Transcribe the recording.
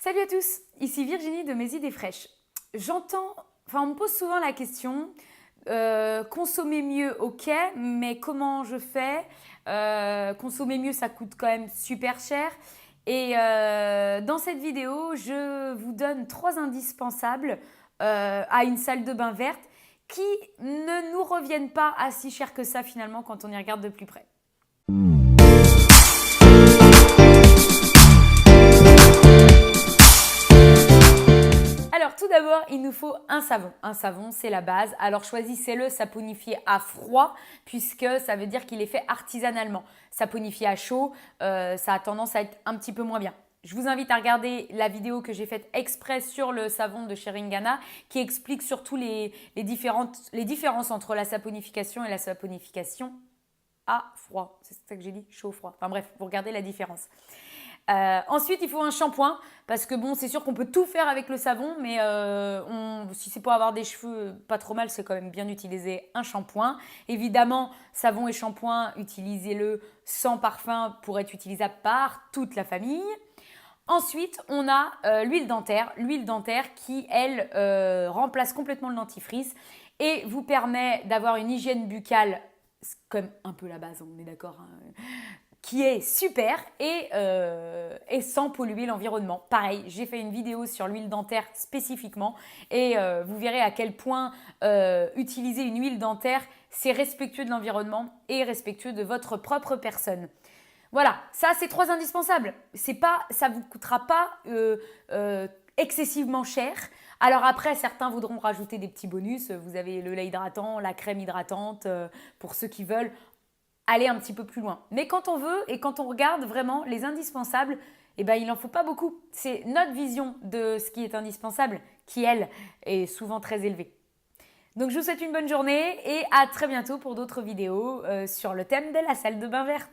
Salut à tous, ici Virginie de Mes Idées Fraîches. On me pose souvent la question, consommer mieux, ok, mais comment je fais? Consommer mieux, ça coûte quand même super cher. Et dans cette vidéo, je vous donne 3 indispensables à une salle de bain verte qui ne nous reviennent pas à si cher que ça finalement quand on y regarde de plus près. Alors tout d'abord, il nous faut un savon. Un savon, c'est la base. Alors choisissez-le saponifié à froid puisque ça veut dire qu'il est fait artisanalement. Saponifié à chaud, ça a tendance à être un petit peu moins bien. Je vous invite à regarder la vidéo que j'ai faite exprès sur le savon de Sheringana qui explique surtout les différences entre la saponification et la saponification à froid. C'est ça que j'ai dit, chaud-froid. Enfin bref, vous regardez la différence. Ensuite, il faut un shampoing parce que bon, c'est sûr qu'on peut tout faire avec le savon, mais si c'est pour avoir des cheveux pas trop mal, c'est quand même bien d'utiliser un shampoing. Évidemment, savon et shampoing, utilisez-le sans parfum pour être utilisable par toute la famille. Ensuite, on a l'huile dentaire qui, elle, remplace complètement le dentifrice et vous permet d'avoir une hygiène buccale, comme un peu la base, on est d'accord, hein, qui est super et sans polluer l'environnement. Pareil, j'ai fait une vidéo sur l'huile dentaire spécifiquement et vous verrez à quel point utiliser une huile dentaire, c'est respectueux de l'environnement et respectueux de votre propre personne. Voilà, ça c'est 3 indispensables. Ça ne vous coûtera pas excessivement cher. Alors après, certains voudront rajouter des petits bonus. Vous avez le lait hydratant, la crème hydratante pour ceux qui veulent aller un petit peu plus loin. Mais quand on veut et quand on regarde vraiment les indispensables, eh ben, il n'en faut pas beaucoup. C'est notre vision de ce qui est indispensable qui, elle, est souvent très élevée. Donc je vous souhaite une bonne journée et à très bientôt pour d'autres vidéos sur le thème de la salle de bain verte.